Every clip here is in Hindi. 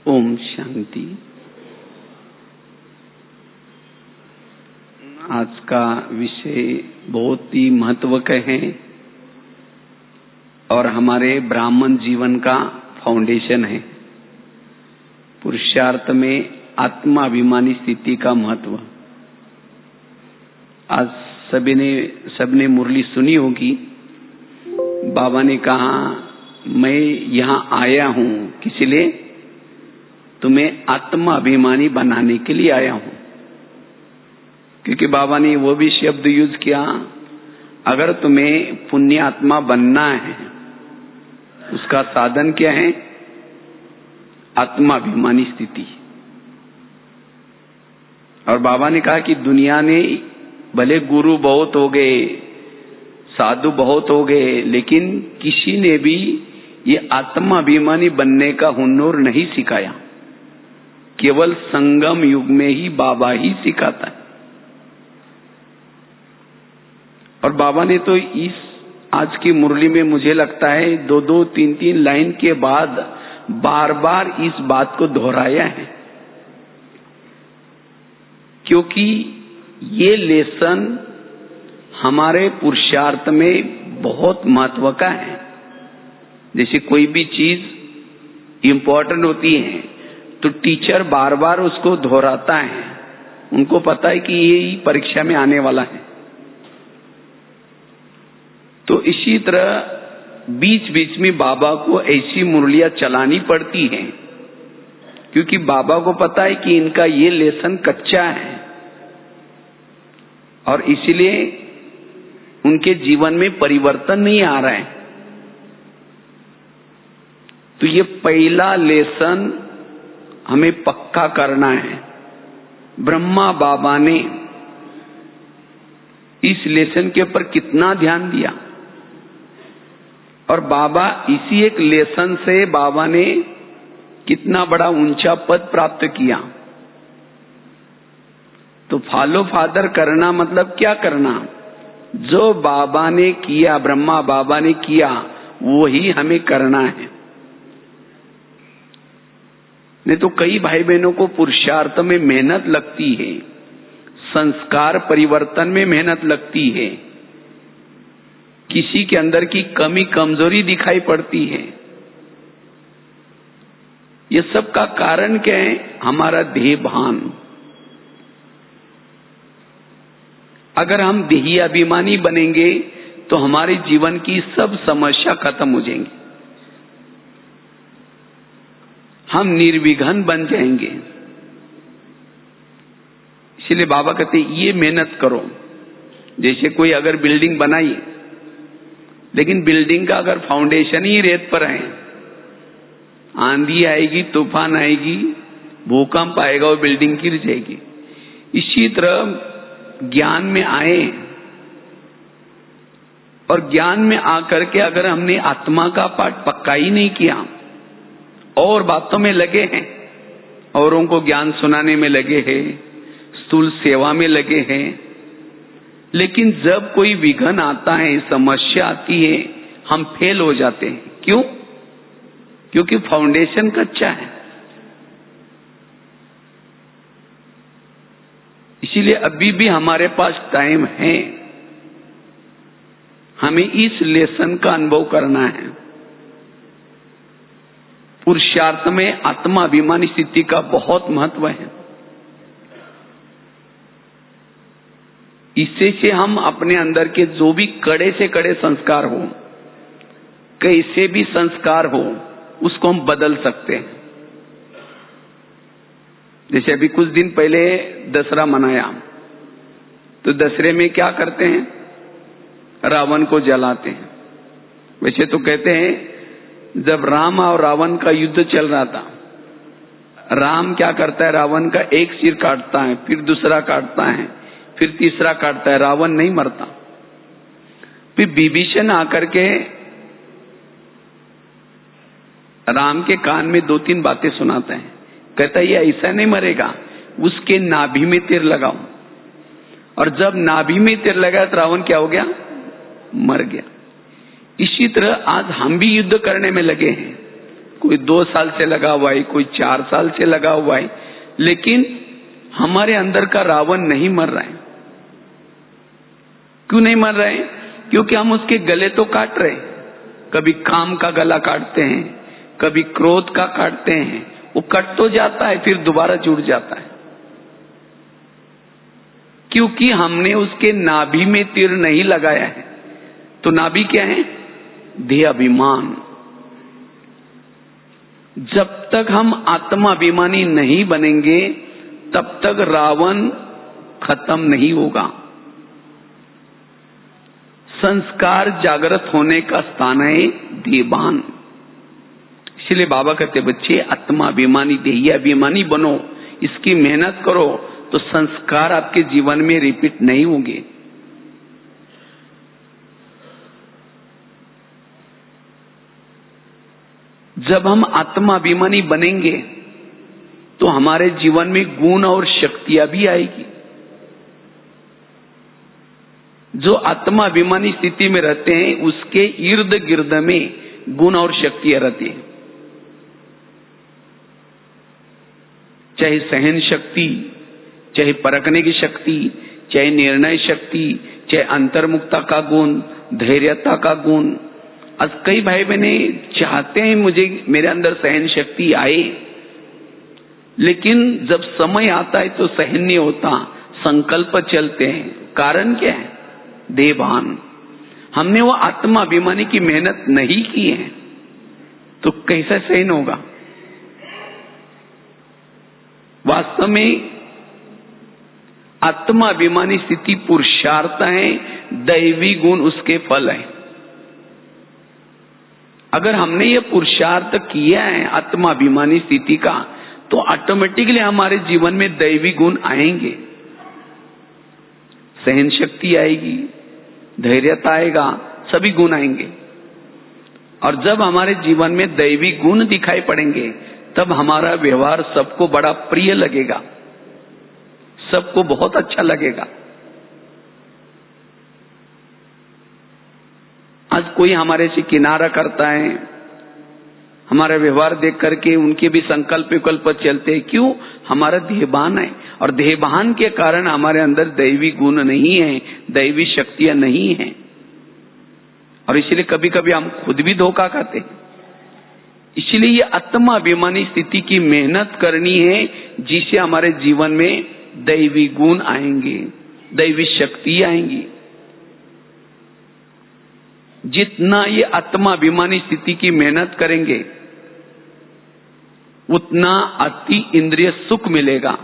ओम शांति। आज का विषय बहुत ही महत्व का है और हमारे ब्राह्मण जीवन का फाउंडेशन है। पुरुषार्थ में आत्माभिमानी स्थिति का महत्व। आज सबने मुरली सुनी होगी। बाबा ने कहा, मैं यहाँ आया हूँ किस लिए? तुम्हें आत्माभिमानी बनाने के लिए आया हूँ। क्योंकि बाबा ने वो भी शब्द यूज किया, अगर तुम्हें पुण्य आत्मा बनना है उसका साधन क्या है? आत्माभिमानी स्थिति। और बाबा ने कहा कि दुनिया ने भले गुरु बहुत हो गए, साधु बहुत हो गए, लेकिन किसी ने भी ये आत्माभिमानी बनने का हुनर नहीं सिखाया। केवल संगम युग में ही बाबा ही सिखाता है। और बाबा ने तो इस आज की मुरली में मुझे लगता है दो तीन लाइन के बाद बार बार इस बात को दोहराया है, क्योंकि ये लेसन हमारे पुरुषार्थ में बहुत महत्व का है। जैसे कोई भी चीज इंपॉर्टेंट होती है तो टीचर बार बार उसको दोहराता है। उनको पता है कि ये परीक्षा में आने वाला है। तो इसी तरह बीच बीच में बाबा को ऐसी मुरलियां चलानी पड़ती हैं, क्योंकि बाबा को पता है कि इनका ये लेसन कच्चा है और इसलिए उनके जीवन में परिवर्तन नहीं आ रहा है। तो ये पहला लेसन हमें पक्का करना है। ब्रह्मा बाबा ने इस लेसन के ऊपर कितना ध्यान दिया, और बाबा इसी एक लेसन से बाबा ने कितना बड़ा ऊंचा पद प्राप्त किया। तो फॉलो फादर करना मतलब क्या करना? जो बाबा ने किया, ब्रह्मा बाबा ने किया, वही हमें करना है। नहीं तो कई भाई बहनों को पुरुषार्थ में मेहनत लगती है, संस्कार परिवर्तन में मेहनत लगती है, किसी के अंदर की कमी कमजोरी दिखाई पड़ती है। ये सब का कारण क्या है? हमारा देह भान। अगर हम देही अभिमानी बनेंगे तो हमारे जीवन की सब समस्या खत्म हो जाएंगी, हम निर्विघ्न बन जाएंगे। इसलिए बाबा कहते ये मेहनत करो। जैसे कोई अगर बिल्डिंग बनाई, लेकिन बिल्डिंग का अगर फाउंडेशन ही रेत पर है, आंधी आएगी, तूफान आएगी, भूकंप आएगा, वो बिल्डिंग गिर जाएगी। इसी तरह ज्ञान में आए और ज्ञान में आकर के अगर हमने आत्मा का पाठ पक्का ही नहीं किया और बातों में लगे हैं, औरों को ज्ञान सुनाने में लगे हैं, स्थूल सेवा में लगे हैं, लेकिन जब कोई विघ्न आता है, समस्या आती है, हम फेल हो जाते हैं। क्यों? क्योंकि फाउंडेशन कच्चा है। इसीलिए अभी भी हमारे पास टाइम है, हमें इस लेसन का अनुभव करना है। पुरुषार्थ में आत्माभिमानी स्थिति का बहुत महत्व है। इससे से हम अपने अंदर के जो भी कड़े से कड़े संस्कार हो, कैसे भी संस्कार हो, उसको हम बदल सकते हैं। जैसे अभी कुछ दिन पहले दशहरा मनाया, तो दशहरे में क्या करते हैं? रावण को जलाते हैं। वैसे तो कहते हैं जब राम और रावण का युद्ध चल रहा था, राम क्या करता है? रावण का एक सिर काटता है, फिर दूसरा काटता है, फिर तीसरा काटता है, रावण नहीं मरता। फिर विभीषण आकर के राम के कान में 2-3 बातें सुनाता है। कहता है ये ऐसा नहीं मरेगा, उसके नाभि में तीर लगाओ। और जब नाभि में तीर लगा तो रावण क्या हो गया? मर गया। इसी तरह आज हम भी युद्ध करने में लगे हैं। कोई 2 साल से लगा हुआ है, कोई 4 साल से लगा हुआ है, लेकिन हमारे अंदर का रावण नहीं मर रहा है। क्यों नहीं मर रहा है? क्योंकि हम उसके गले तो काट रहे हैं। कभी काम का गला काटते हैं, कभी क्रोध का काटते हैं, वो कट तो जाता है, फिर दोबारा जुड़ जाता है, क्योंकि हमने उसके नाभि में तीर नहीं लगाया है। तो नाभि क्या है? देह अभिमान। जब तक हम आत्माभिमानी नहीं बनेंगे तब तक रावण खत्म नहीं होगा। संस्कार जागृत होने का स्थान है देहभान। इसलिए बाबा कहते बच्चे आत्माभिमानी देहाभिमानी बनो, इसकी मेहनत करो तो संस्कार आपके जीवन में रिपीट नहीं होंगे। जब हम आत्माभिमानी बनेंगे तो हमारे जीवन में गुण और शक्तियां भी आएगी। जो आत्माभिमानी स्थिति में रहते हैं उसके इर्द गिर्द में गुण और शक्तियां रहती हैं, चाहे सहन शक्ति, चाहे परखने की शक्ति, चाहे निर्णय शक्ति, चाहे अंतर्मुखता का गुण, धैर्यता का गुण। आज कई भाई बहने चाहते हैं मुझे मेरे अंदर सहन शक्ति आए, लेकिन जब समय आता है तो सहन नहीं होता, संकल्प चलते हैं। कारण क्या है? देहभान। हमने वो आत्माभिमानी की मेहनत नहीं की है तो कैसा सहन होगा? वास्तव में आत्माभिमानी स्थिति पुरुषार्थ है, दैवी गुण उसके फल है। अगर हमने ये पुरुषार्थ किया है आत्माभिमानी स्थिति का तो ऑटोमेटिकली हमारे जीवन में दैवी गुण आएंगे। सहन शक्ति आएगी, धैर्यता आएगा, सभी गुण आएंगे। और जब हमारे जीवन में दैवी गुण दिखाई पड़ेंगे तब हमारा व्यवहार सबको बड़ा प्रिय लगेगा, सबको बहुत अच्छा लगेगा। आज कोई हमारे से किनारा करता है, हमारा व्यवहार देख करके उनके भी संकल्प विकल्प चलते हैं। क्यों? हमारा देहभान है, और देहभान के कारण हमारे अंदर दैवी गुण नहीं है, दैवी शक्तियां नहीं है, और इसलिए कभी कभी हम खुद भी धोखा खाते हैं। इसलिए ये आत्माभिमानी स्थिति की मेहनत करनी है जिससे हमारे जीवन में दैवी गुण आएंगे, दैवी शक्ति आएंगी। जितना ये आत्माभिमानी स्थिति की मेहनत करेंगे उतना अति इंद्रिय सुख मिलेगा।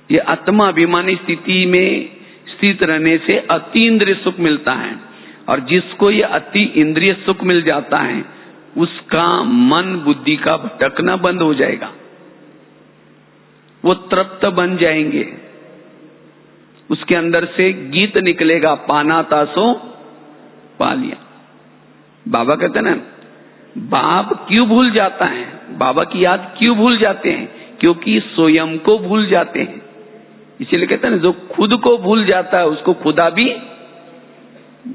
ये आत्माभिमानी स्थिति में स्थित रहने से अति इंद्रिय सुख मिलता है, और जिसको ये अति इंद्रिय सुख मिल जाता है उसका मन बुद्धि का भटकना बंद हो जाएगा, वो तृप्त बन जाएंगे। उसके अंदर से गीत निकलेगा, पाना तासो पा लिया। बाबा कहते ना, बाप क्यों भूल जाता है, बाबा की याद क्यों भूल जाते हैं? क्योंकि स्वयं को भूल जाते हैं। इसीलिए कहते हैं ना, जो खुद को भूल जाता है उसको खुदा भी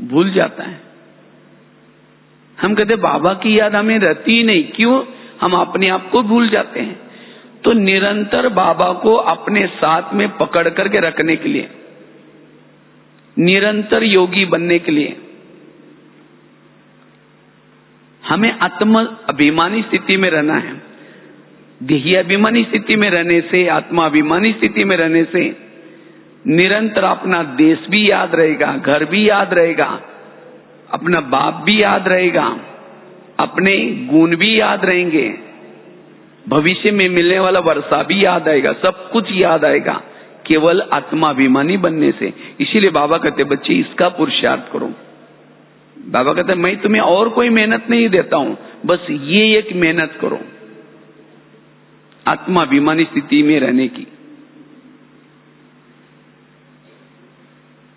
भूल जाता है। हम कहते बाबा की याद हमें रहती ही नहीं, क्यों? हम अपने आप को भूल जाते हैं। तो निरंतर बाबा को अपने साथ में पकड़ करके रखने के लिए, निरंतर योगी बनने के लिए हमें आत्म अभिमानी स्थिति में रहना है। देही अभिमानी स्थिति में रहने से, आत्मा अभिमानी स्थिति में रहने से निरंतर अपना देश भी याद रहेगा, घर भी याद रहेगा, अपना बाप भी याद रहेगा, अपने गुण भी याद रहेंगे, भविष्य में मिलने वाला वर्षा भी याद आएगा, सब कुछ याद आएगा केवल आत्माभिमानी बनने से। इसीलिए बाबा कहते बच्चे इसका पुरुषार्थ करो। बाबा कहते मैं तुम्हें और कोई मेहनत नहीं देता हूं, बस ये एक मेहनत करो आत्माभिमानी स्थिति में रहने की।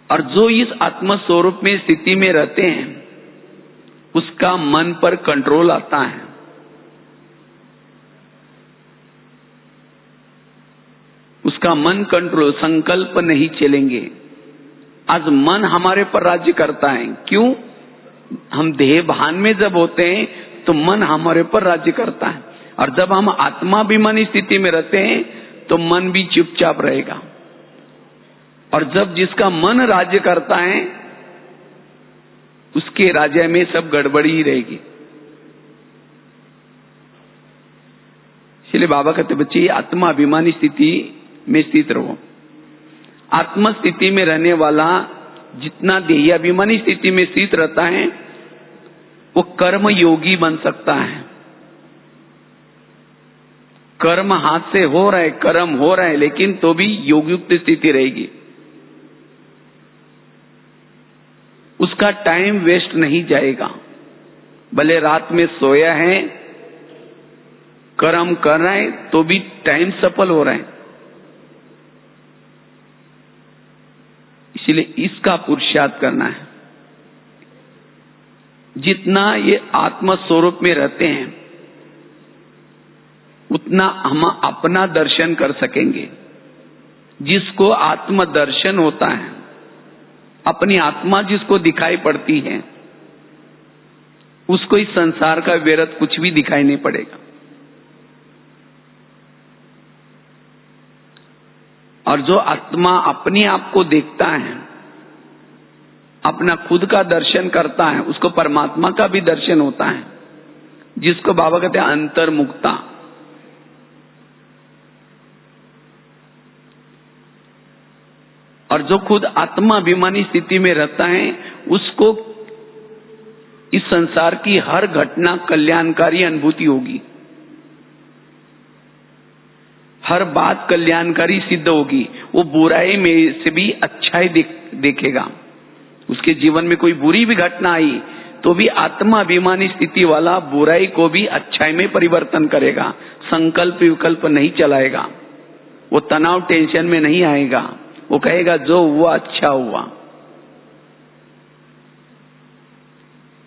और जो इस आत्म स्वरूप में स्थिति में रहते हैं उसका मन पर कंट्रोल आता है। उसका मन कंट्रोल, संकल्प नहीं चलेंगे। आज मन हमारे पर राज्य करता है। क्यों? हम देह भान में जब होते हैं तो मन हमारे ऊपर राज्य करता है, और जब हम आत्माभिमानी स्थिति में रहते हैं तो मन भी चुपचाप रहेगा। और जब जिसका मन राज्य करता है उसके राज्य में सब गड़बड़ी ही रहेगी। इसलिए बाबा कहते बच्चे आत्माभिमानी स्थिति में स्थित रहो। आत्म स्थिति में रहने वाला जितना देहाभिमानी स्थिति में स्थित रहता है वो कर्म योगी बन सकता है। कर्म हाथ से हो रहा है, कर्म हो रहा है, लेकिन तो भी योगयुक्त स्थिति रहेगी। उसका टाइम वेस्ट नहीं जाएगा। भले रात में सोया है, कर्म कर रहा है, तो भी टाइम सफल हो रहा है। इसलिए इसका पुरुषार्थ करना है। जितना ये आत्म स्वरूप में रहते हैं उतना हम अपना दर्शन कर सकेंगे। जिसको आत्म दर्शन होता है, अपनी आत्मा जिसको दिखाई पड़ती है, उसको इस संसार का व्यर्थ कुछ भी दिखाई नहीं पड़ेगा। और जो आत्मा अपने आप को देखता है, अपना खुद का दर्शन करता है, उसको परमात्मा का भी दर्शन होता है, जिसको बाबा कहते हैं अंतर्मुक्ता। और जो खुद आत्माभिमानी स्थिति में रहता है उसको इस संसार की हर घटना कल्याणकारी अनुभूति होगी, हर बात कल्याणकारी सिद्ध होगी। वो बुराई में से भी अच्छाई देखेगा। उसके जीवन में कोई बुरी भी घटना आई तो भी आत्माभिमानी स्थिति वाला बुराई को भी अच्छाई में परिवर्तन करेगा। संकल्प विकल्प नहीं चलाएगा, वो तनाव टेंशन में नहीं आएगा। वो कहेगा जो हुआ अच्छा हुआ।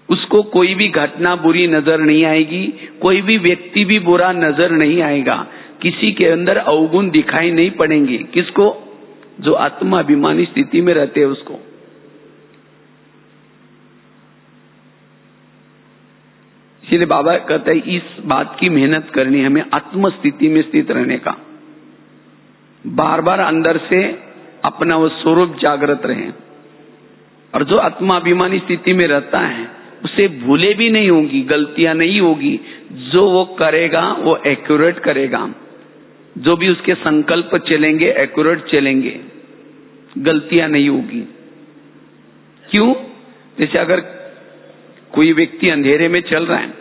उसको कोई भी घटना बुरी नजर नहीं आएगी, कोई भी व्यक्ति भी बुरा नजर नहीं आएगा, किसी के अंदर अवगुण दिखाई नहीं पड़ेंगे। किसको? जो आत्माभिमानी स्थिति में रहते हैं उसको। इसलिए बाबा कहते हैं इस बात की मेहनत करनी, हमें आत्म स्थिति में स्थित रहने का। बार बार अंदर से अपना वो स्वरूप जागृत रहे। और जो आत्माभिमानी स्थिति में रहता है उसे भूले भी नहीं होगी, गलतियां नहीं होगी। जो वो करेगा वो एक्यूरेट करेगा। जो भी उसके संकल्प चलेंगे एक्यूरेट चलेंगे, गलतियां नहीं होगी। क्यों? जैसे अगर कोई व्यक्ति अंधेरे में चल रहा है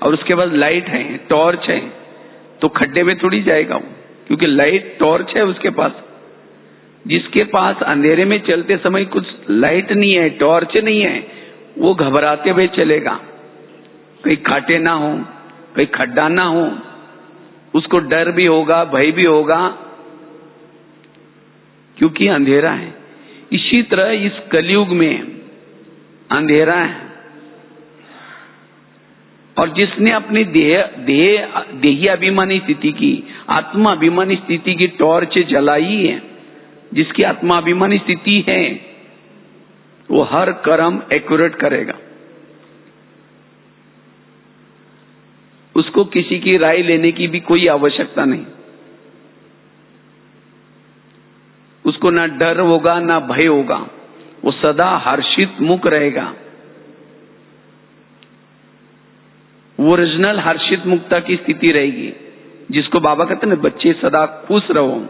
और उसके पास लाइट है, टॉर्च है, तो खड्डे में थोड़ी जाएगा वो, क्योंकि लाइट टॉर्च है उसके पास। जिसके पास अंधेरे में चलते समय कुछ लाइट नहीं है, टॉर्च नहीं है, वो घबराते हुए चलेगा, कहीं कांटे ना हो, कहीं खड्डा ना हो। उसको डर भी होगा, भय भी होगा, क्योंकि अंधेरा है। इसी तरह इस कलयुग में अंधेरा है। और जिसने अपनी देही अभिमानी स्थिति की, आत्मा अभिमानी स्थिति की टॉर्च जलाई है, जिसकी आत्माभिमानी स्थिति है, वो हर कर्म एक्यूरेट करेगा। उसको किसी की राय लेने की भी कोई आवश्यकता नहीं। उसको ना डर होगा ना भय होगा, वो सदा हर्षित मुख रहेगा। ओरिजिनल हर्षित मुक्ता की स्थिति रहेगी, जिसको बाबा कहते हैं ना बच्चे सदा खुश रहो।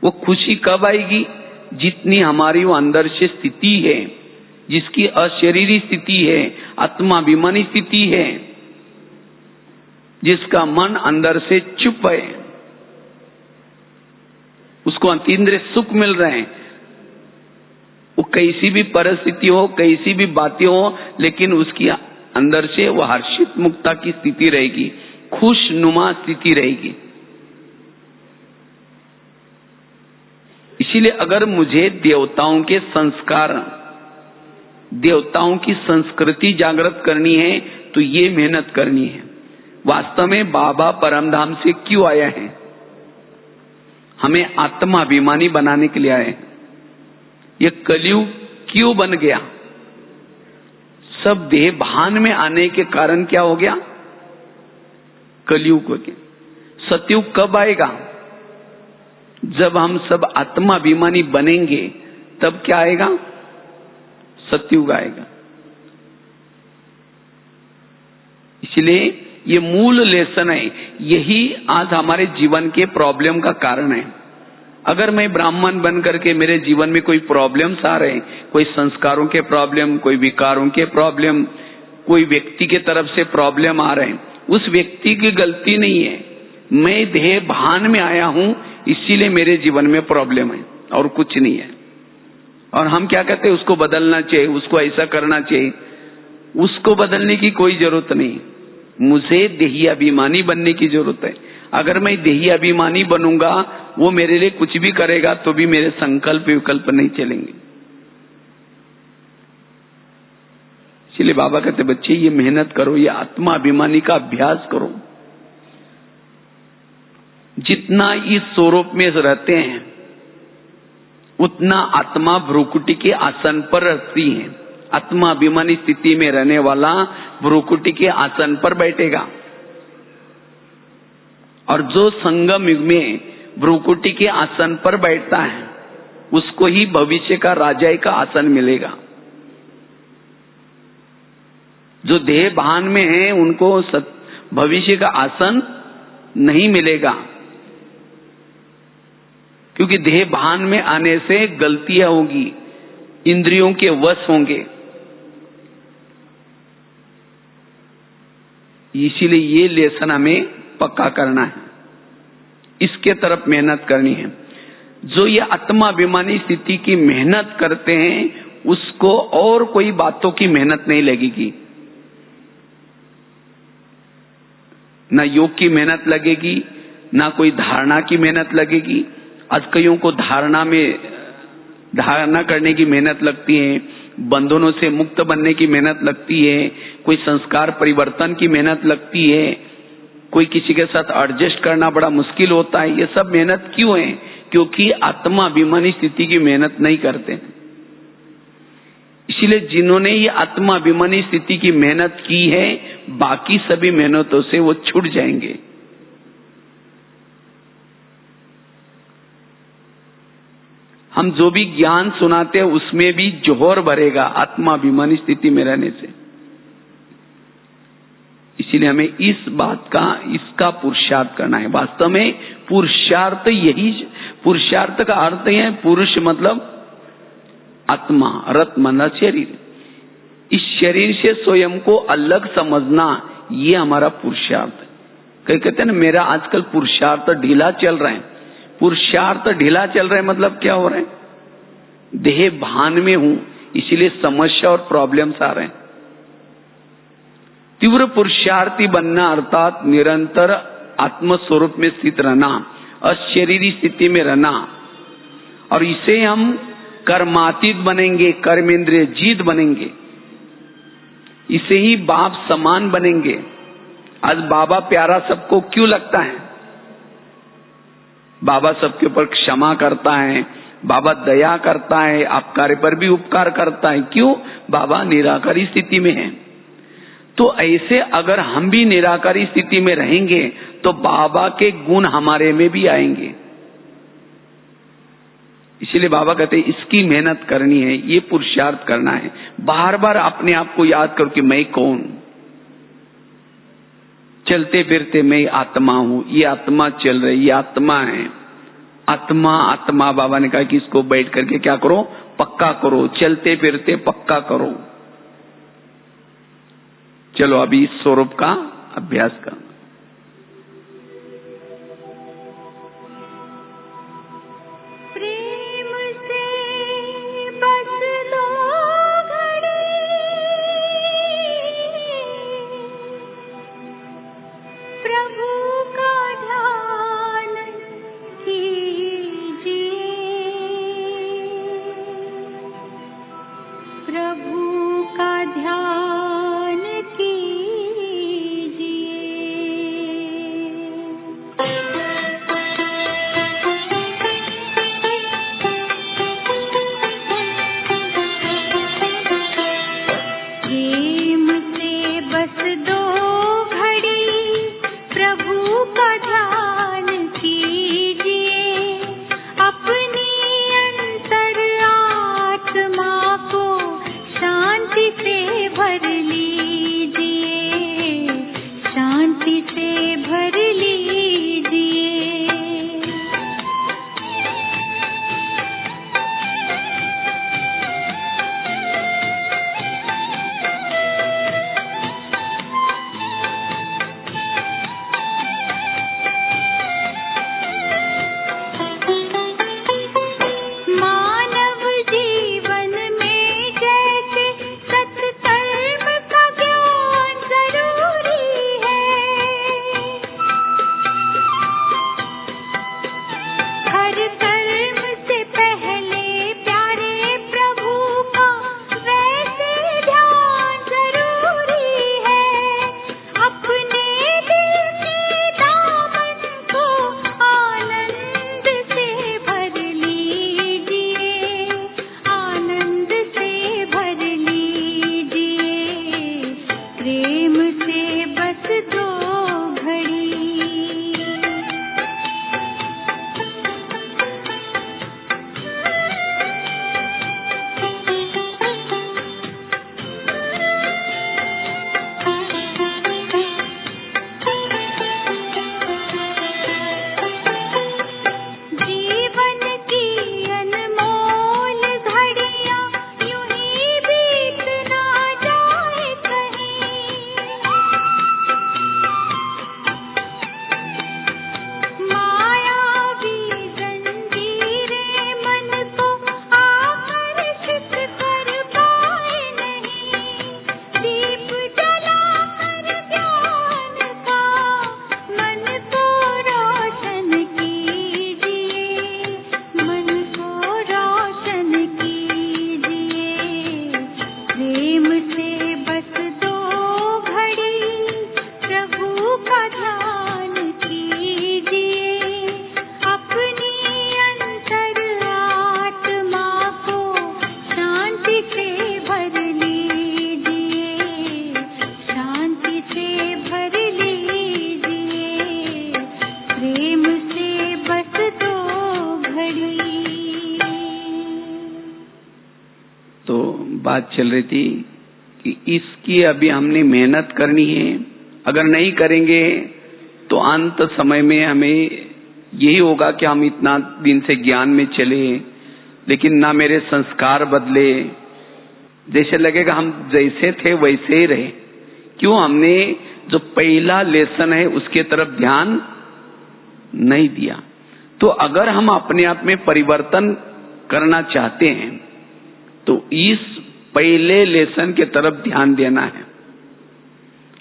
वो खुशी कब आएगी? जितनी हमारी वो अंदर से स्थिति है, जिसकी अशरीरी स्थिति है, आत्माभिमानी स्थिति है, जिसका मन अंदर से चुप है, उसको अतीन्द्रिय सुख मिल रहे हैं। वो कैसी भी परिस्थिति हो, कैसी भी बातें हो, लेकिन उसकी अंदर से वो हर्षित मुक्ता की स्थिति रहेगी, खुशनुमा स्थिति रहेगी। इसीलिए अगर मुझे देवताओं के संस्कार, देवताओं की संस्कृति जागृत करनी है तो ये मेहनत करनी है। वास्तव में बाबा परमधाम से क्यों आया है? हमें आत्माभिमानी बनाने के लिए आए हैं। ये कलयुग क्यों बन गया? सब देह भान में आने के कारण क्या हो गया? कलयुग हो गया। सतयुग कब आएगा? जब हम सब आत्माभिमानी बनेंगे तब क्या आएगा? सतयुग आएगा। इसलिए ये मूल लेसन है, यही आज हमारे जीवन के प्रॉब्लम का कारण है। अगर मैं ब्राह्मण बन करके मेरे जीवन में कोई प्रॉब्लम्स आ रहे हैं, कोई संस्कारों के प्रॉब्लम, कोई विकारों के प्रॉब्लम, कोई व्यक्ति के तरफ से प्रॉब्लम आ रहे हैं, उस व्यक्ति की गलती नहीं है। मैं देह भान में आया हूं, इसीलिए मेरे जीवन में प्रॉब्लम है और कुछ नहीं है। और हम क्या कहते हैं? उसको बदलना चाहिए, उसको ऐसा करना चाहिए। उसको बदलने की कोई जरूरत नहीं, मुझे देही अभिमानी बनने की जरूरत है। अगर मैं देही अभिमानी बनूंगा, वो मेरे लिए कुछ भी करेगा तो भी मेरे संकल्प विकल्प नहीं चलेंगे। इसलिए बाबा कहते बच्चे ये मेहनत करो, ये आत्मा अभिमानी का अभ्यास करो। जितना इस स्वरूप में रहते हैं उतना आत्मा भ्रुकुटी के आसन पर रहती है। आत्मा अभिमानी स्थिति में रहने वाला भ्रुकुटी के आसन पर बैठेगा, और जो संगम युग में भ्रुकुटी के आसन पर बैठता है उसको ही भविष्य का राजा का आसन मिलेगा। जो देह भान में है उनको भविष्य का आसन नहीं मिलेगा, क्योंकि देह भान में आने से गलतियां होगी, इंद्रियों के वश होंगे। इसीलिए ये लेसन हमें पक्का करना है, इसके तरफ मेहनत करनी है। जो ये आत्माभिमानी स्थिति की मेहनत करते हैं उसको और कोई बातों की मेहनत नहीं लगेगी, ना योग की मेहनत लगेगी, ना कोई धारणा की मेहनत लगेगी। आज कईयों को धारणा करने की मेहनत लगती है, बंधनों से मुक्त बनने की मेहनत लगती है, कोई संस्कार परिवर्तन की मेहनत लगती है, कोई किसी के साथ एडजस्ट करना बड़ा मुश्किल होता है। ये सब मेहनत क्यों है? क्योंकि आत्मा अभिमानी स्थिति की मेहनत नहीं करते। इसलिए जिन्होंने ये आत्मा अभिमानी स्थिति की मेहनत की है, बाकी सभी मेहनतों से वो छूट जाएंगे। हम जो भी ज्ञान सुनाते हैं उसमें भी जोहर भरेगा आत्मा अभिमानी स्थिति में रहने से। इसीलिए हमें इस बात का, इसका पुरुषार्थ करना है। वास्तव में पुरुषार्थ यही, पुरुषार्थ का अर्थ है पुरुष मतलब आत्मा, रत मन शरीर। इस शरीर से स्वयं को अलग समझना, ये हमारा पुरुषार्थ है। कई कहते हैं ना मेरा आजकल पुरुषार्थ ढीला चल रहा है। पुरुषार्थ ढीला चल रहा है मतलब क्या हो रहा है? देह भान में हूं, इसीलिए समस्या और प्रॉब्लम्स आ रहे हैं। तीव्र पुरुषार्थी बनना अर्थात निरंतर आत्मस्वरूप में स्थित रहना, अशरीरी स्थिति में रहना, और इसे हम कर्मातीत बनेंगे, कर्मेंद्रिय जीत बनेंगे, इसे ही बाप समान बनेंगे। आज बाबा प्यारा सबको क्यों लगता है? बाबा सबके ऊपर क्षमा करता है, बाबा दया करता है, आपके पर भी उपकार करता है। क्यों? बाबा निराकारी स्थिति में है। तो ऐसे अगर हम भी निराकारी स्थिति में रहेंगे तो बाबा के गुण हमारे में भी आएंगे। इसलिए बाबा कहते हैं इसकी मेहनत करनी है, ये पुरुषार्थ करना है। बार बार अपने आप को याद करो कि मैं कौन, चलते फिरते मैं आत्मा हूं, ये आत्मा चल रही, ये आत्मा है। आत्मा आत्मा बाबा ने कहा कि इसको बैठ करके क्या करो? पक्का करो, चलते फिरते पक्का करो। चलो अभी इस स्वरूप का अभ्यास करना। जी बात चल रही थी कि इसकी अभी हमने मेहनत करनी है, अगर नहीं करेंगे तो अंत समय में हमें यही होगा कि हम इतना दिन से ज्ञान में चले लेकिन ना मेरे संस्कार बदले, जैसे लगेगा हम जैसे थे वैसे ही रहे। क्यों? हमने जो पहला लेसन है उसके तरफ ध्यान नहीं दिया। तो अगर हम अपने आप में परिवर्तन करना चाहते हैं तो इस पहले लेसन के तरफ ध्यान देना है।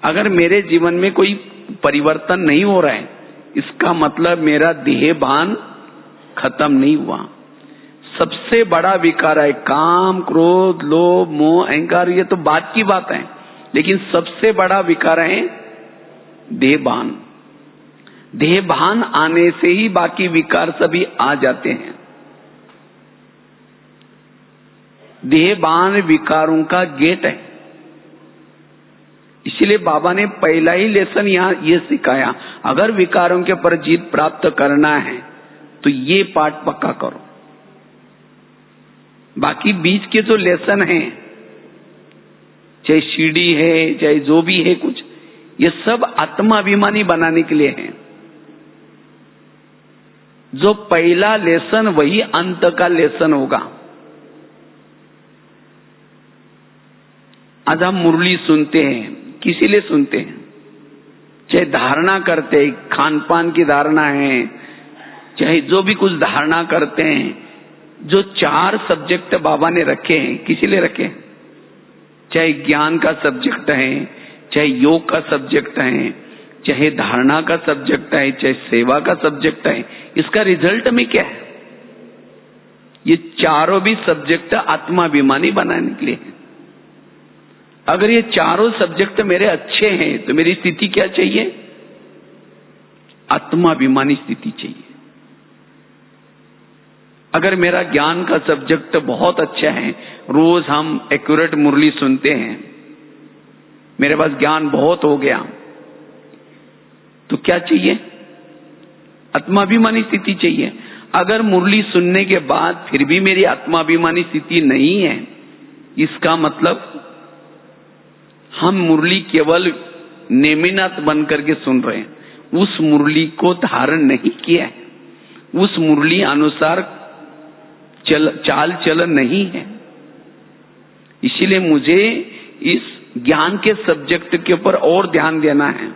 अगर मेरे जीवन में कोई परिवर्तन नहीं हो रहा है, इसका मतलब मेरा देह भान खत्म नहीं हुआ। सबसे बड़ा विकार है काम, क्रोध, लोभ, मोह, अहंकार। ये तो बात की बात है, लेकिन सबसे बड़ा विकार है देहभान। देहभान आने से ही बाकी विकार सभी आ जाते हैं। देहभान विकारों का गेट है। इसलिए बाबा ने पहला ही लेसन यहां ये सिखाया, अगर विकारों के ऊपर जीत प्राप्त करना है तो ये पाठ पक्का करो। बाकी बीच के जो लेसन हैं, चाहे सीढ़ी है चाहे जो भी है कुछ, ये सब आत्माभिमानी बनाने के लिए है। जो पहला लेसन वही अंत का लेसन होगा। आज हम मुरली सुनते हैं, किसी लिए सुनते हैं? चाहे धारणा करते हैं, खान पान की धारणा है, चाहे जो भी कुछ धारणा करते हैं, जो 4 सब्जेक्ट बाबा ने रखे हैं, किसी लिए रखे हैं? चाहे ज्ञान का सब्जेक्ट है, चाहे योग का सब्जेक्ट है, चाहे धारणा का सब्जेक्ट है, चाहे सेवा का सब्जेक्ट है, इसका रिजल्ट में क्या है? ये चारों भी सब्जेक्ट आत्माभिमानी बनाने के लिए है। अगर ये चारों सब्जेक्ट मेरे अच्छे हैं तो मेरी स्थिति क्या चाहिए? आत्माभिमानी स्थिति चाहिए। अगर मेरा ज्ञान का सब्जेक्ट बहुत अच्छा है, रोज हम एक्यूरेट मुरली सुनते हैं, मेरे पास ज्ञान बहुत हो गया, तो क्या चाहिए? आत्माभिमानी स्थिति चाहिए। अगर मुरली सुनने के बाद फिर भी मेरी आत्माभिमानी स्थिति नहीं है, इसका मतलब हम मुरली केवल नेमिनाथ बन करके सुन रहे हैं, उस मुरली को धारण नहीं किया है, उस मुरली अनुसार चाल चलन नहीं है। इसीलिए मुझे इस ज्ञान के सब्जेक्ट के ऊपर और ध्यान देना है,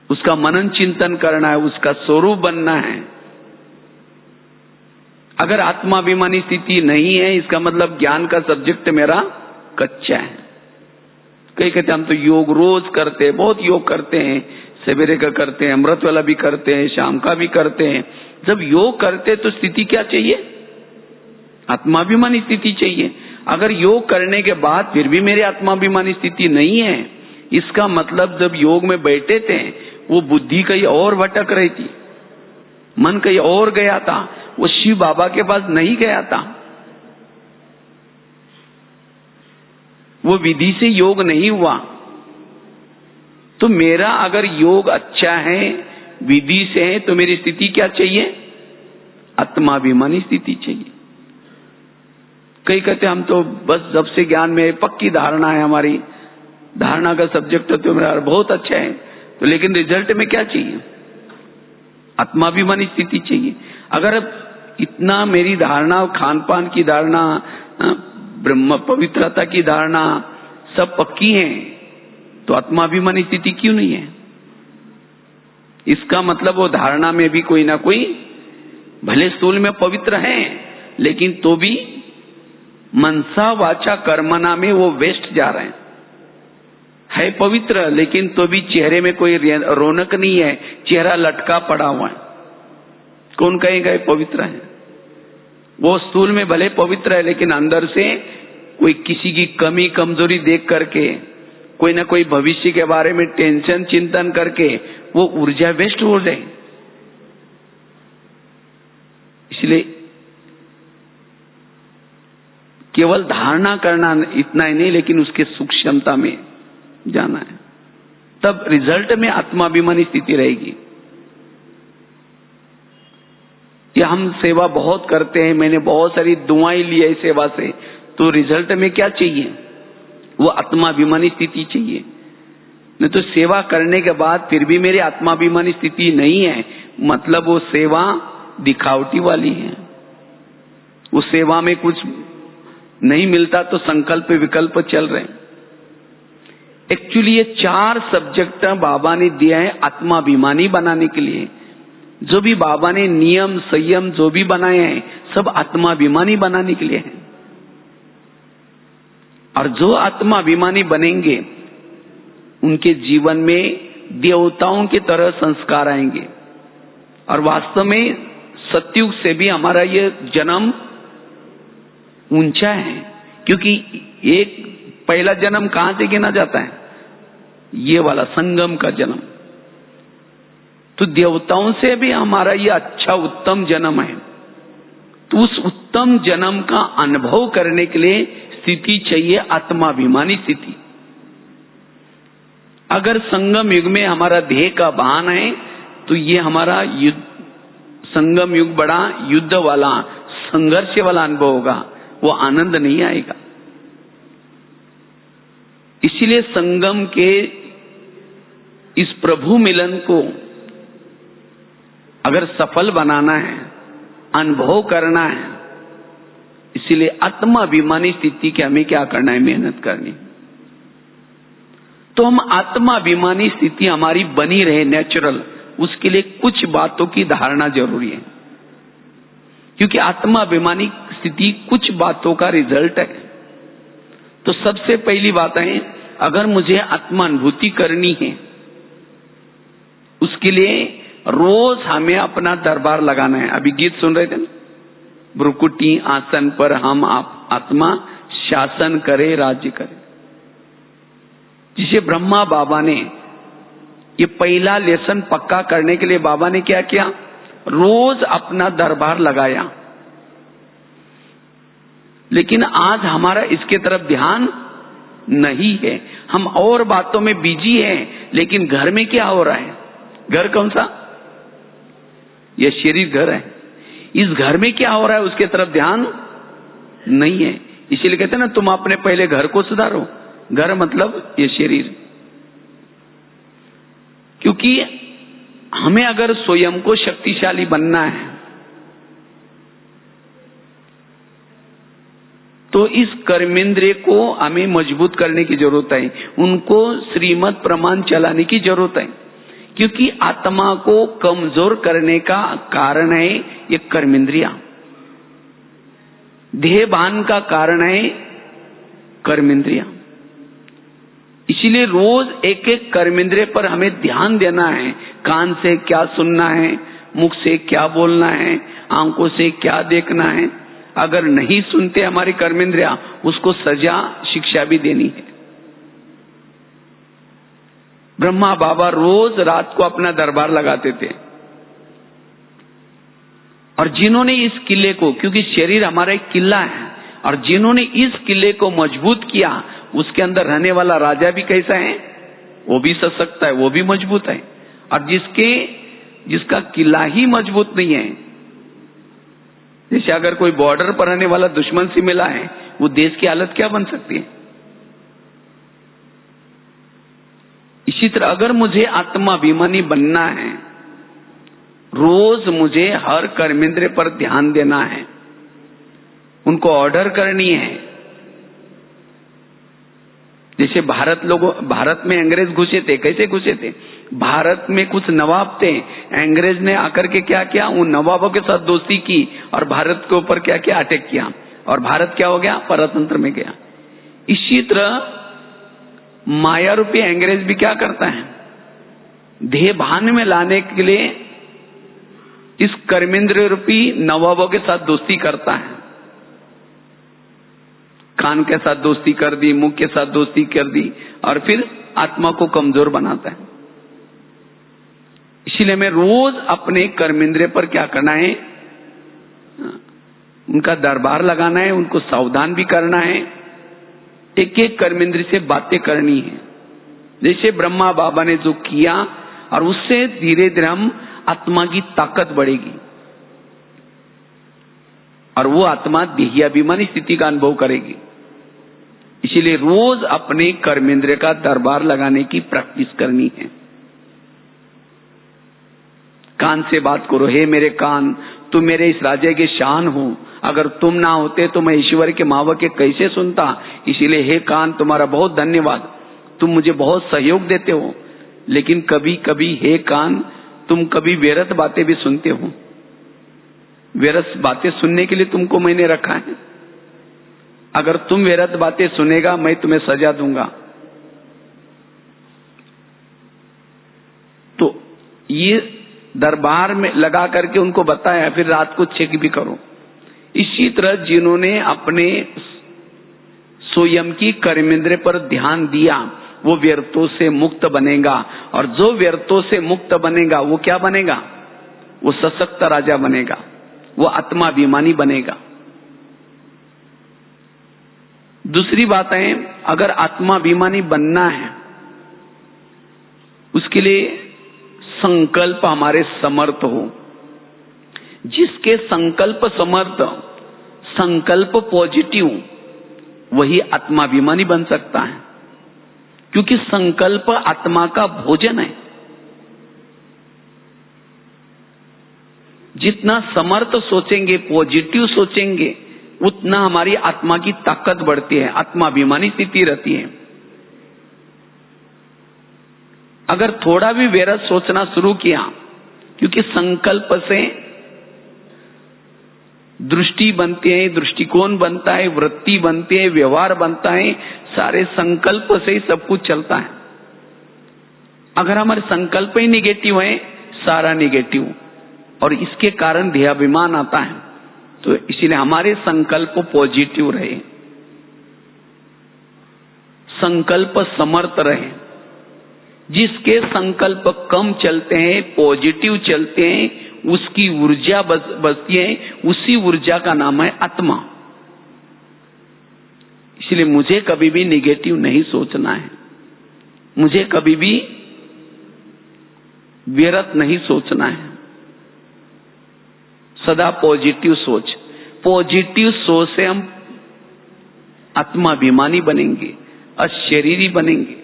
उसका मनन चिंतन करना है, उसका स्वरूप बनना है। अगर आत्माभिमानी स्थिति नहीं है, इसका मतलब ज्ञान का सब्जेक्ट मेरा कच्चा है। कई कहते हम तो योग रोज करते हैं, बहुत योग करते हैं, सवेरे का करते हैं, अमृत वाला भी करते हैं, शाम का भी करते हैं। जब योग करते तो स्थिति क्या चाहिए? आत्माभिमानी स्थिति चाहिए। अगर योग करने के बाद फिर भी मेरी आत्माभिमानी स्थिति नहीं है, इसका मतलब जब योग में बैठे थे वो बुद्धि कहीं और भटक रही थी, मन कहीं और गया था, वो शिव बाबा के पास नहीं गया था, वो विधि से योग नहीं हुआ। तो मेरा अगर योग अच्छा है, विधि से है, तो मेरी स्थिति क्या चाहिए? आत्माभिमानी स्थिति चाहिए। कई कहते हम तो बस जब से ज्ञान में पक्की धारणा है, हमारी धारणा का सब्जेक्ट तो मेरा बहुत अच्छा है, तो लेकिन रिजल्ट में क्या चाहिए? आत्माभिमानी स्थिति चाहिए। अगर इतना मेरी धारणा, खान पान की धारणा, ब्रह्म पवित्रता की धारणा सब पक्की है, तो आत्माभिमानी स्थिति क्यों नहीं है? इसका मतलब वो धारणा में भी कोई ना कोई, भले स्थूल में पवित्र है, लेकिन तो भी मनसा वाचा कर्मना में वो वेस्ट जा रहे हैं। है पवित्र, लेकिन तो भी चेहरे में कोई रौनक नहीं है, चेहरा लटका पड़ा हुआ है। कौन कहेगा पवित्र है? वो स्थूल में भले पवित्र है, लेकिन अंदर से कोई किसी की कमी कमजोरी देख करके, कोई ना कोई भविष्य के बारे में टेंशन चिंतन करके वो ऊर्जा वेस्ट हो जाए। इसलिए केवल धारणा करना इतना ही नहीं, लेकिन उसके सूक्ष्मता में जाना है, तब रिजल्ट में आत्माभिमानी स्थिति रहेगी। या हम सेवा बहुत करते हैं, मैंने बहुत सारी दुआएं ली है सेवा से, तो रिजल्ट में क्या चाहिए? वो आत्माभिमानी स्थिति चाहिए। नहीं तो सेवा करने के बाद फिर भी मेरी आत्माभिमानी स्थिति नहीं है, मतलब वो सेवा दिखावटी वाली है। उस सेवा में कुछ नहीं मिलता तो संकल्प विकल्प चल रहे हैं। एक्चुअली ये 4 सब्जेक्ट बाबा ने दिया है आत्माभिमानी बनाने के लिए। जो भी बाबा ने नियम संयम जो भी बनाए हैं सब आत्माभिमानी बनाने के लिए हैं। और जो आत्माभिमानी बनेंगे उनके जीवन में देवताओं की तरह संस्कार आएंगे। और वास्तव में सतयुग से भी हमारा ये जन्म ऊंचा है, क्योंकि एक पहला जन्म कहां से गिना जाता है? ये वाला संगम का जन्म। तो देवताओं से भी हमारा ये अच्छा उत्तम जन्म है। तो उस उत्तम जन्म का अनुभव करने के लिए स्थिति चाहिए आत्माभिमानी स्थिति। अगर संगम युग में हमारा देह का भान है तो ये हमारा युद्ध, संगम युग बड़ा युद्ध वाला संघर्ष वाला अनुभव होगा, वो आनंद नहीं आएगा। इसीलिए संगम के इस प्रभु मिलन को अगर सफल बनाना है, अनुभव करना है, इसीलिए आत्माभिमानी स्थिति के हमें क्या करना है? मेहनत करनी। तो हम आत्माभिमानी स्थिति हमारी बनी रहे नेचुरल, उसके लिए कुछ बातों की धारणा जरूरी है। क्योंकि आत्माभिमानी स्थिति कुछ बातों का रिजल्ट है। तो सबसे पहली बात है, अगर मुझे आत्मानुभूति करनी है उसके लिए रोज हमें अपना दरबार लगाना है। अभी गीत सुन रहे थे ना, भ्रुकुटी आसन पर हम आत्मा शासन करे राज्य करे। जिसे ब्रह्मा बाबा ने ये पहला लेसन पक्का करने के लिए बाबा ने क्या किया? रोज अपना दरबार लगाया। लेकिन आज हमारा इसके तरफ ध्यान नहीं है। हम और बातों में बिजी हैं, लेकिन घर में क्या हो रहा है? घर कौन सा? यह शरीर घर है। इस घर में क्या हो रहा है उसके तरफ ध्यान नहीं है। इसीलिए कहते हैं ना, तुम अपने पहले घर को सुधारो। घर मतलब ये शरीर। क्योंकि हमें अगर स्वयं को शक्तिशाली बनना है तो इस कर्मेंद्रिय को हमें मजबूत करने की जरूरत है। उनको श्रीमत प्रमाण चलाने की जरूरत है। क्योंकि आत्मा को कमजोर करने का कारण है ये कर्मेंद्रिया। देह भान का कारण है कर्मेंद्रिया। इसीलिए रोज एक एक कर्मेंद्रिय पर हमें ध्यान देना है। कान से क्या सुनना है, मुख से क्या बोलना है, आंखों से क्या देखना है। अगर नहीं सुनते हमारी कर्मेंद्रिया, उसको सजा शिक्षा भी देनी है। ब्रह्मा बाबा रोज रात को अपना दरबार लगाते थे। और जिन्होंने इस किले को, क्योंकि शरीर हमारा एक किला है, और जिन्होंने इस किले को मजबूत किया, उसके अंदर रहने वाला राजा भी कैसा है? वो भी सशक्त है, वो भी मजबूत है। और जिसका किला ही मजबूत नहीं है, जैसे अगर कोई बॉर्डर पर रहने वाला दुश्मन से मिला है, वो देश की हालत क्या बन सकती है? इसी तरह अगर मुझे आत्माभिमानी बनना है, रोज मुझे हर कर्मेंद्रिय पर ध्यान देना है, उनको ऑर्डर करनी है। जैसे भारत में अंग्रेज घुसे थे। कैसे घुसे थे? भारत में कुछ नवाब थे। अंग्रेज ने आकर के क्या किया? उन नवाबों के साथ दोस्ती की और भारत के ऊपर क्या किया? अटैक किया। और भारत क्या हो गया? परतंत्र में गया। इसी तरह माया रूपी अंग्रेज भी क्या करता है? देह भान में लाने के लिए इस कर्मेंद्र रूपी नवाबों के साथ दोस्ती करता है। कान के साथ दोस्ती कर दी, मुख के साथ दोस्ती कर दी, और फिर आत्मा को कमजोर बनाता है। इसीलिए मैं रोज अपने कर्मेंद्रिय पर क्या करना है? उनका दरबार लगाना है, उनको सावधान भी करना है। एक एक कर्मेंद्रिय से बातें करनी है, जैसे ब्रह्मा बाबा ने जो किया, और उससे धीरे धीरे हम आत्मा की ताकत बढ़ेगी और वो आत्मा देहाभिमानी स्थिति का अनुभव करेगी। इसीलिए रोज अपने कर्मेंद्रिय का दरबार लगाने की प्रैक्टिस करनी है। कान से बात करो, हे मेरे कान, तुम मेरे इस राज्य के शान हो, अगर तुम ना होते तो मैं ईश्वर के महावाक्य कैसे सुनता। इसीलिए हे कान, तुम्हारा बहुत धन्यवाद, तुम मुझे बहुत सहयोग देते हो। लेकिन कभी कभी हे कान, तुम कभी व्यर्थ बातें भी सुनते हो। व्यर्थ बातें सुनने के लिए तुमको मैंने रखा है। अगर तुम व्यर्थ बातें सुनेगा, मैं तुम्हें सजा दूंगा। तो ये दरबार में लगा करके उनको बताया, फिर रात को चेक भी करो। इसी तरह जिन्होंने अपने स्वयं की कर्मेंद्रिय पर ध्यान दिया, वो व्यर्थों से मुक्त बनेगा। और जो व्यर्थों से मुक्त बनेगा, वो क्या बनेगा? वो सशक्त राजा बनेगा, वो आत्माभिमानी बनेगा। दूसरी बात है, अगर आत्माभिमानी बनना है, उसके लिए संकल्प हमारे समर्थ हो। जिसके संकल्प समर्थ, संकल्प पॉजिटिव, वही आत्माभिमानी बन सकता है। क्योंकि संकल्प आत्मा का भोजन है। जितना समर्थ सोचेंगे, पॉजिटिव सोचेंगे, उतना हमारी आत्मा की ताकत बढ़ती है, आत्माभिमानी स्थिति रहती है। अगर थोड़ा भी व्यर्थ सोचना शुरू किया, क्योंकि संकल्प से दृष्टि बनती है, दृष्टिकोण बनता है, वृत्ति बनती है, व्यवहार बनता है, सारे संकल्प से ही सब कुछ चलता है। अगर हमारे संकल्प ही निगेटिव है, सारा निगेटिव, और इसके कारण ध्येयाभिमान आता है। तो इसीलिए हमारे संकल्प पॉजिटिव रहे, संकल्प समर्थ रहे। जिसके संकल्प कम चलते हैं, पॉजिटिव चलते हैं, उसकी ऊर्जा बसती है, उसी ऊर्जा का नाम है आत्मा। इसलिए मुझे कभी भी निगेटिव नहीं सोचना है, मुझे कभी भी व्यर्थ नहीं सोचना है। सदा पॉजिटिव सोच, पॉजिटिव सोच से हम आत्माभिमानी बनेंगे, अशरीरी बनेंगे।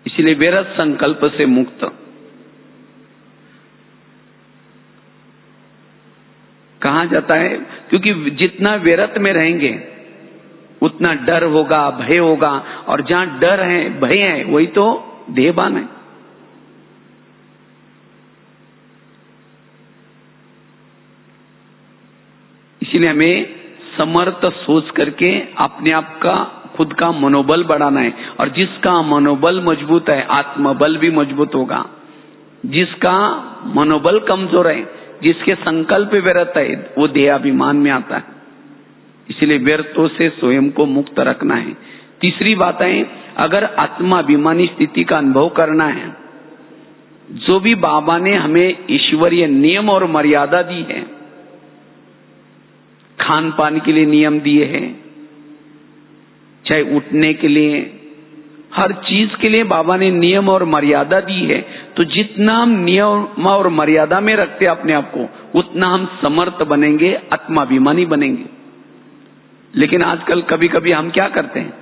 इसलिए व्यर्थ संकल्प से मुक्त। कहा जाता है, क्योंकि जितना व्यर्थ में रहेंगे उतना डर होगा, भय होगा, और जहां डर है, भय है, वही तो ध्येयवान है। इसलिए हमें समर्थ सोच करके अपने आप का, खुद का मनोबल बढ़ाना है। और जिसका मनोबल मजबूत है, आत्मबल भी मजबूत होगा। जिसका मनोबल कमजोर है, जिसके संकल्प व्यर्थ है, वो ध्येयाभिमान में आता है। इसलिए व्यर्थों से स्वयं को मुक्त रखना है। तीसरी बात है, अगर आत्माभिमानी स्थिति का अनुभव करना है, जो भी बाबा ने हमें ईश्वरीय नियम और मर्यादा दी है, खान पान के लिए नियम दिए हैं, चाहे उठने के लिए, हर चीज के लिए बाबा ने नियम और मर्यादा दी है। तो जितना हम नियम और मर्यादा में रखते अपने आप को, उतना हम समर्थ बनेंगे, आत्माभिमानी बनेंगे। लेकिन आजकल कभी कभी हम क्या करते हैं,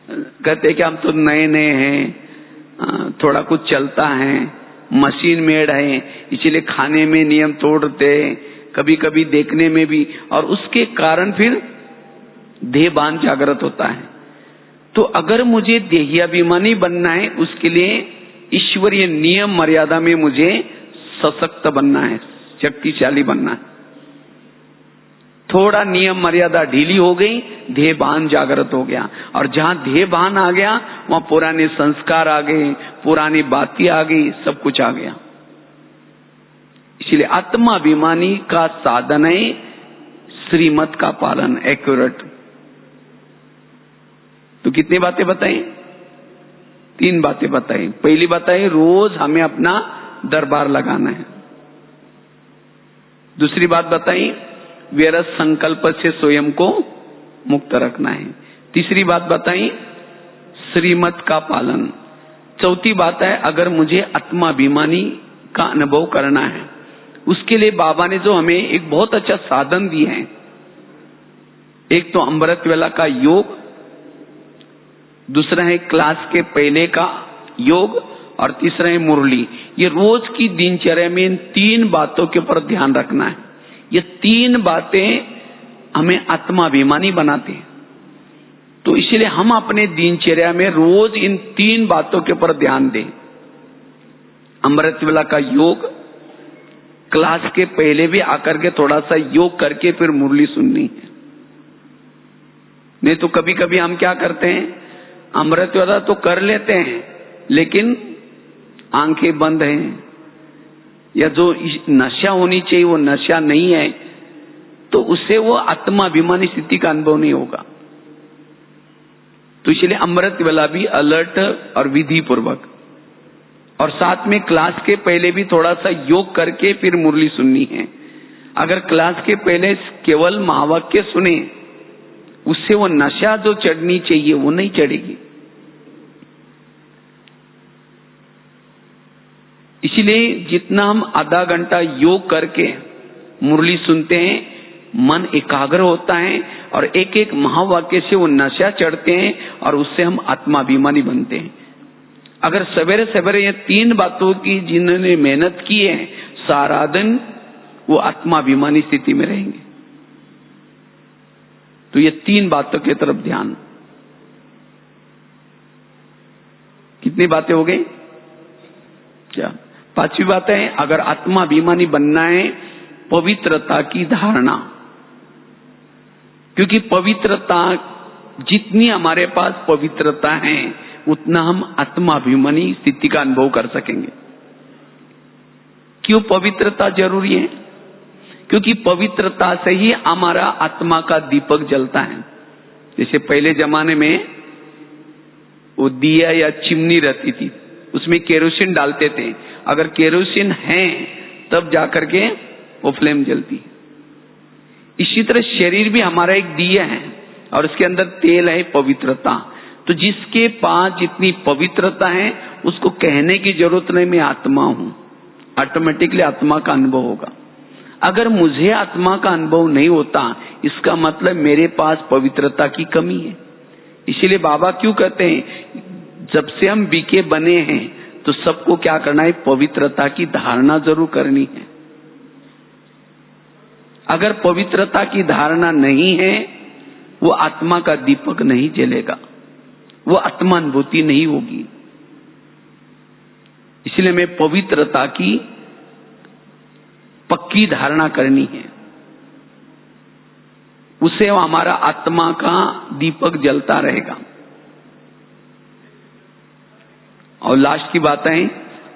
कहते हैं कि हम तो नए नए हैं, थोड़ा कुछ चलता है, मशीन मेड है, इसलिए खाने में नियम तोड़ते, कभी कभी देखने में भी, और उसके कारण फिर ध्येयभान जागृत होता है। तो अगर मुझे ध्येयाभिमानी बनना है, उसके लिए ईश्वरीय नियम मर्यादा में मुझे सशक्त बनना है, शक्तिशाली बनना है। थोड़ा नियम मर्यादा ढीली हो गई, ध्येयभान जागृत हो गया, और जहां ध्येयभान आ गया, वहां पुराने संस्कार आ गए, पुरानी बातें आ गई, सब कुछ आ गया। इसलिए आत्माभिमानी का साधन है श्रीमत का पालन, एक्यूरेट। तो कितनी बातें बताई? 3 बातें बताई। पहली बताई, रोज हमें अपना दरबार लगाना है। दूसरी बात बताई, व्यर्थ संकल्प से स्वयं को मुक्त रखना है। तीसरी बात बताई, श्रीमत का पालन। चौथी बात है, अगर मुझे आत्माभिमानी का अनुभव करना है, उसके लिए बाबा ने जो हमें एक बहुत अच्छा साधन दिए हैं, एक तो अमृत वेला का योग, दूसरा है क्लास के पहले का योग, और तीसरा है मुरली। ये रोज की दिनचर्या में इन 3 बातों के ऊपर ध्यान रखना है। ये 3 बातें हमें आत्माभिमानी बनाती हैं। तो इसलिए हम अपने दिनचर्या में रोज इन 3 बातों के ऊपर ध्यान दें। अमृत वेला का योग, क्लास के पहले भी आकर के थोड़ा सा योग करके फिर मुरली सुननी है। नहीं तो कभी कभी हम क्या करते हैं, अमृत वेला तो कर लेते हैं लेकिन आंखें बंद हैं, या जो नशा होनी चाहिए वो नशा नहीं है, तो उससे वो आत्माभिमानी स्थिति का अनुभव नहीं होगा। तो इसलिए अमृत वेला भी अलर्ट और विधि पूर्वक, और साथ में क्लास के पहले भी थोड़ा सा योग करके फिर मुरली सुननी है। अगर क्लास के पहले केवल महावाक्य सुने, उससे वो नशा जो चढ़नी चाहिए वो नहीं चढ़ेगी। इसलिए जितना हम आधा घंटा योग करके मुरली सुनते हैं, मन एकाग्र होता है और एक एक महावाक्य से वो नशा चढ़ते हैं और उससे हम आत्माभिमानी बनते हैं। अगर सवेरे सवेरे ये 3 बातों की जिन्होंने मेहनत की है, सारा दिन वो आत्माभिमानी स्थिति में रहेंगे। तो ये 3 बातों की तरफ ध्यान। कितनी बातें हो गई? क्या 5वीं बात है, अगर आत्माभिमानी बनना है, पवित्रता की धारणा। क्योंकि पवित्रता, जितनी हमारे पास पवित्रता है उतना हम आत्माभिमानी स्थिति का अनुभव कर सकेंगे। क्यों पवित्रता जरूरी है? क्योंकि पवित्रता से ही हमारा आत्मा का दीपक जलता है। जैसे पहले जमाने में वो दिया या चिमनी रहती थी, उसमें केरोसिन डालते थे। अगर केरोसिन है तब जाकर के वो फ्लेम जलती। इसी तरह शरीर भी हमारा एक दिया है और उसके अंदर तेल है, पवित्रता। तो जिसके पास जितनी पवित्रता है उसको कहने की जरूरत नहीं, मैं आत्मा हूं, ऑटोमेटिकली आत्मा का अनुभव होगा। अगर मुझे आत्मा का अनुभव नहीं होता, इसका मतलब मेरे पास पवित्रता की कमी है। इसीलिए बाबा क्यों कहते हैं, जब से हम बीके बने हैं तो सबको क्या करना है, पवित्रता की धारणा जरूर करनी है। अगर पवित्रता की धारणा नहीं है, वो आत्मा का दीपक नहीं जलेगा, वो आत्मानुभूति नहीं होगी। इसलिए हमें पवित्रता की पक्की धारणा करनी है, उससे हमारा आत्मा का दीपक जलता रहेगा। और लास्ट की बात है,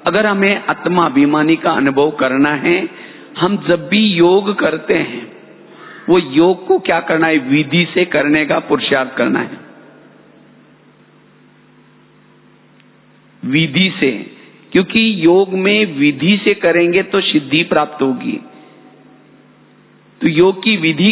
अगर हमें आत्माभिमानी का अनुभव करना है, हम जब भी योग करते हैं वो योग को क्या करना है, विधि से करने का पुरुषार्थ करना है। विधि से, क्योंकि योग में विधि से करेंगे तो सिद्धि प्राप्त होगी। तो योग की विधि